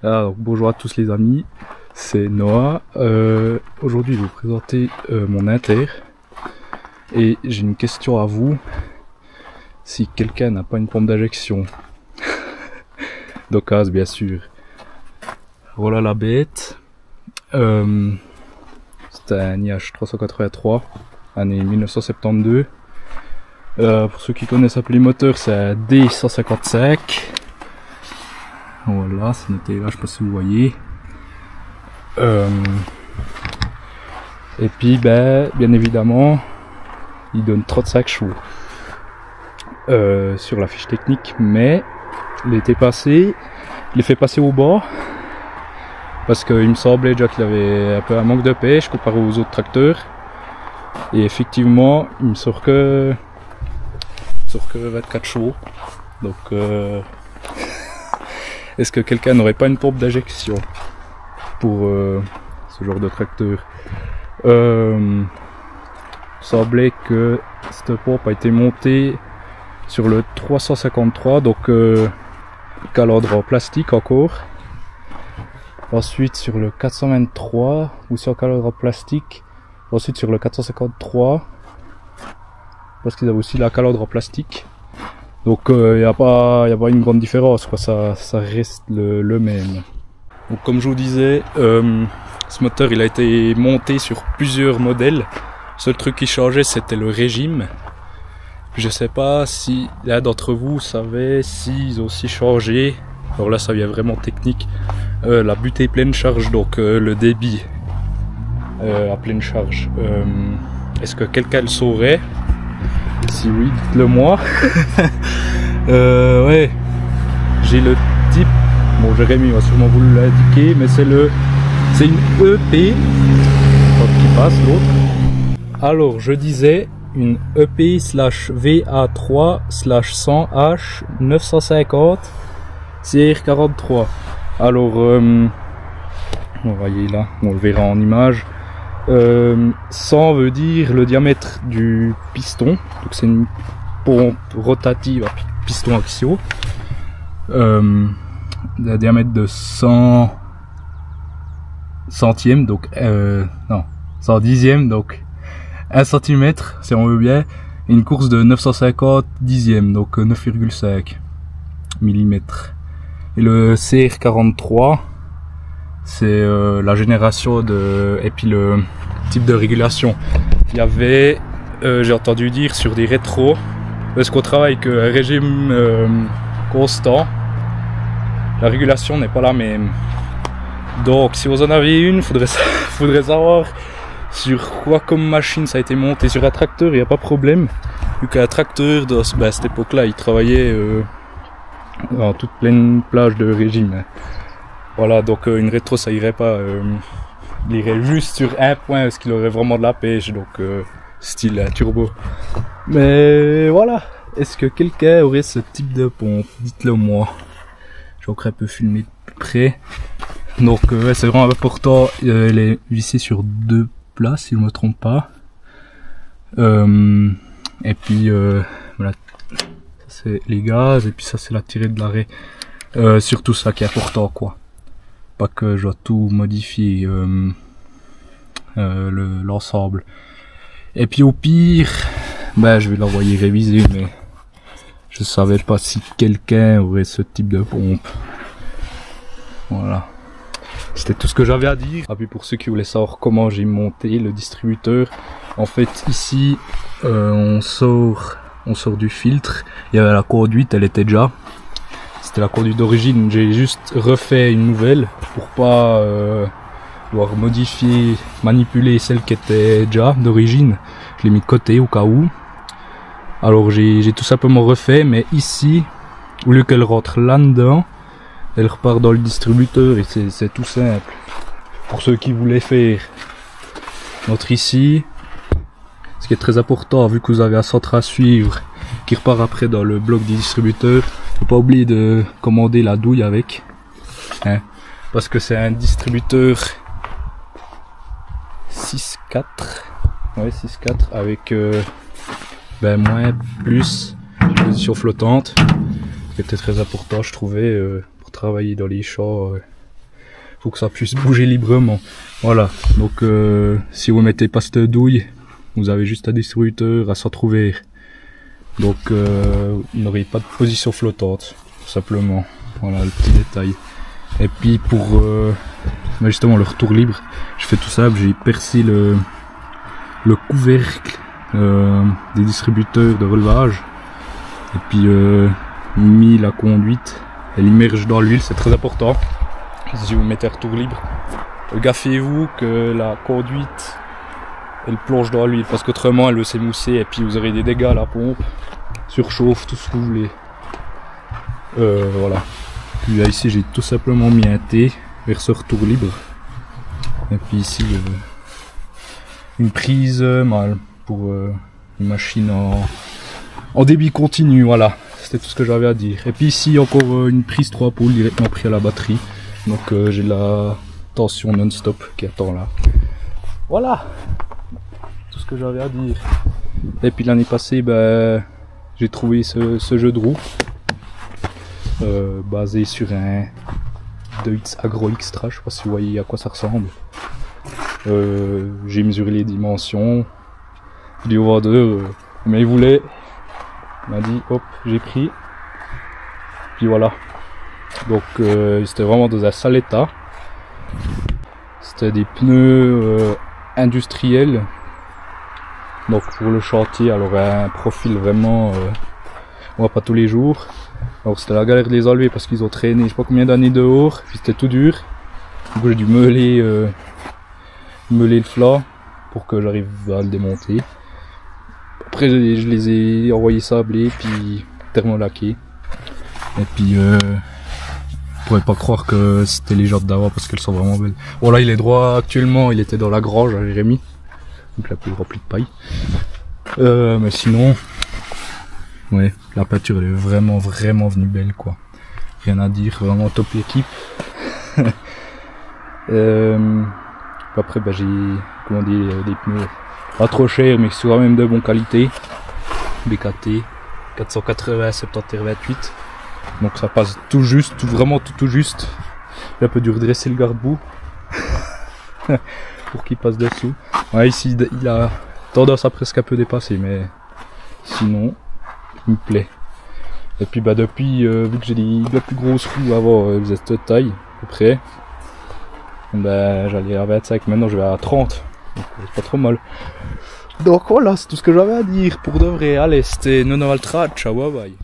Donc, bonjour à tous les amis, c'est Noah. Aujourd'hui je vais vous présenter mon Inter et j'ai une question à vous. Si quelqu'un n'a pas une pompe d'injection d'occasion bien sûr. Voilà la bête. C'est un IH 383 année 1972. Pour ceux qui connaissent un peu les moteurs, c'est un D155. Voilà, c'est noté là, je sais pas si vous voyez. Et puis, bien évidemment, il donne 35 chevaux sur la fiche technique, mais l'été passé, il les fait passer au bas parce qu'il me semblait déjà qu'il avait un peu un manque de pêche comparé aux autres tracteurs. Et effectivement, il me sort que 24 chevaux. Donc, est-ce que quelqu'un n'aurait pas une pompe d'injection pour ce genre de tracteur? Il semblait que cette pompe a été montée sur le 353, donc calandre en plastique encore. Ensuite sur le 423, aussi en calandre en plastique. Ensuite sur le 453, parce qu'ils avaient aussi la calandre en plastique. Donc il n'y a pas une grande différence, quoi. Ça reste le même. Donc comme je vous disais, ce moteur il a été monté sur plusieurs modèles. Le seul truc qui changeait c'était le régime. Je sais pas si l'un d'entre vous savait s'ils ont aussi changé, alors là ça vient vraiment technique, la butée pleine charge, donc le débit à pleine charge. Est-ce que quelqu'un le saurait? Si oui, dites-le moi. Ouais, j'ai le type, bon Jérémy va sûrement vous l'indiquer, mais c'est une EP, qui passe l'autre. Alors je disais une EP VA3/100H 950 CR43. Alors vous voyez là, on le verra en image. 100 veut dire le diamètre du piston, donc c'est une pompe rotative à piston axiaux, un diamètre de 100 centièmes, donc non, 100 dixièmes, donc 1 cm si on veut bien, et une course de 950 dixièmes, donc 9,5 mm. Et le CR43, c'est la génération de, et puis le type de régulation. Il y avait, j'ai entendu dire sur des rétros, parce qu'on travaille avec un régime constant, la régulation n'est pas la même. Donc si vous en avez une, faudrait savoir sur quoi comme machine ça a été monté. Sur un tracteur il n'y a pas de problème, vu qu'un tracteur de cette époque là il travaillait en toute pleine plage de régime. Voilà, donc une rétro ça irait pas, il irait juste sur un point parce qu'il aurait vraiment de la pêche, donc style turbo. Mais voilà, est-ce que quelqu'un aurait ce type de pompe? Dites-le moi. J'ai encore un peu filmé de plus près. Donc c'est vraiment important, elle est vissée sur 2 places si je ne me trompe pas. Et puis voilà, ça c'est les gaz, et puis ça c'est la tirée de l'arrêt. Surtout ça qui est important, quoi. Pas que je dois tout modifier l'ensemble. Et puis au pire, je vais l'envoyer réviser, mais je savais pas si quelqu'un aurait ce type de pompe. Voilà. C'était tout ce que j'avais à dire. Et puis pour ceux qui voulaient savoir comment j'ai monté le distributeur, en fait ici on sort du filtre. Il y avait la conduite, elle était déjà. C'était la conduite d'origine, j'ai juste refait une nouvelle pour pas devoir modifier, manipuler celle qui était déjà d'origine. Je l'ai mis de côté au cas où. Alors j'ai tout simplement refait, mais ici, au lieu qu'elle rentre là-dedans, elle repart dans le distributeur et c'est tout simple. Pour ceux qui voulaient faire notre ici, ce qui est très important, vu que vous avez un centre à suivre qui repart après dans le bloc du distributeur, faut pas oublier de commander la douille avec, hein, parce que c'est un distributeur 6.4, ouais 6.4 avec moins plus position flottante, qui était très important je trouvais pour travailler dans les champs pour que ça puisse bouger librement. Voilà, donc si vous mettez pas cette douille, vous avez juste un distributeur à centre ouvert. Donc vous n'aurez pas de position flottante, tout simplement. Voilà le petit détail. Et puis pour justement le retour libre, je fais tout simple, j'ai percé le couvercle des distributeurs de relevage. Et puis mis la conduite, elle immerge dans l'huile, c'est très important. Si vous mettez retour libre, gaffez-vous que la conduite elle plonge dans l'huile, parce qu'autrement elle va s'émousser et puis vous aurez des dégâts à la pompe, surchauffe, tout ce que vous voulez. Voilà. Puis là ici j'ai tout simplement mis un T vers ce retour libre. Et puis ici une prise mâle pour une machine en débit continu, voilà. C'était tout ce que j'avais à dire. Et puis ici encore une prise 3 poules directement pris à la batterie. Donc j'ai la tension non-stop qui attend là. Voilà tout ce que j'avais à dire. Et puis l'année passée, j'ai trouvé ce jeu de roue basé sur un Deutz Agro Extra. Je sais pas si vous voyez à quoi ça ressemble. J'ai mesuré les dimensions. J'ai dit au vendeur, mais il voulait. Il m'a dit hop, j'ai pris. Puis voilà. Donc c'était vraiment dans un sale état. C'était des pneus industriels. Donc pour le chantier, alors un profil vraiment on voit pas tous les jours. Alors c'était la galère de les enlever parce qu'ils ont traîné je sais pas combien d'années dehors, puis c'était tout dur. Du coup j'ai dû meuler le flanc pour que j'arrive à le démonter. Après je les ai envoyés sablés puis thermolaqués. Et puis je pourrais pas croire que c'était les jantes d'avant parce qu'elles sont vraiment belles. Voilà, il est droit actuellement, il était dans la grange à Jérémy. Donc la peau remplie de paille. Mais sinon, ouais, la peinture elle est vraiment venue belle quoi. Rien à dire, vraiment top l'équipe. Après j'ai commandé des pneus pas trop chers mais qui sont quand même de bonne qualité. BKT 480 70 28. Donc ça passe tout juste, vraiment tout juste. J'ai un peu dû redresser le garde-boue pour qu'il passe dessous. Ouais, ici il a tendance à presque un peu dépasser, mais sinon il me plaît. Et puis depuis, vu que j'ai des plus grosses roues avant, elles faisaient cette taille à peu près. J'allais à 25, maintenant je vais à 30. Donc c'est pas trop mal. Donc voilà, c'est tout ce que j'avais à dire pour de vrai. Allez, c'était Nono Altra, ciao, bye bye.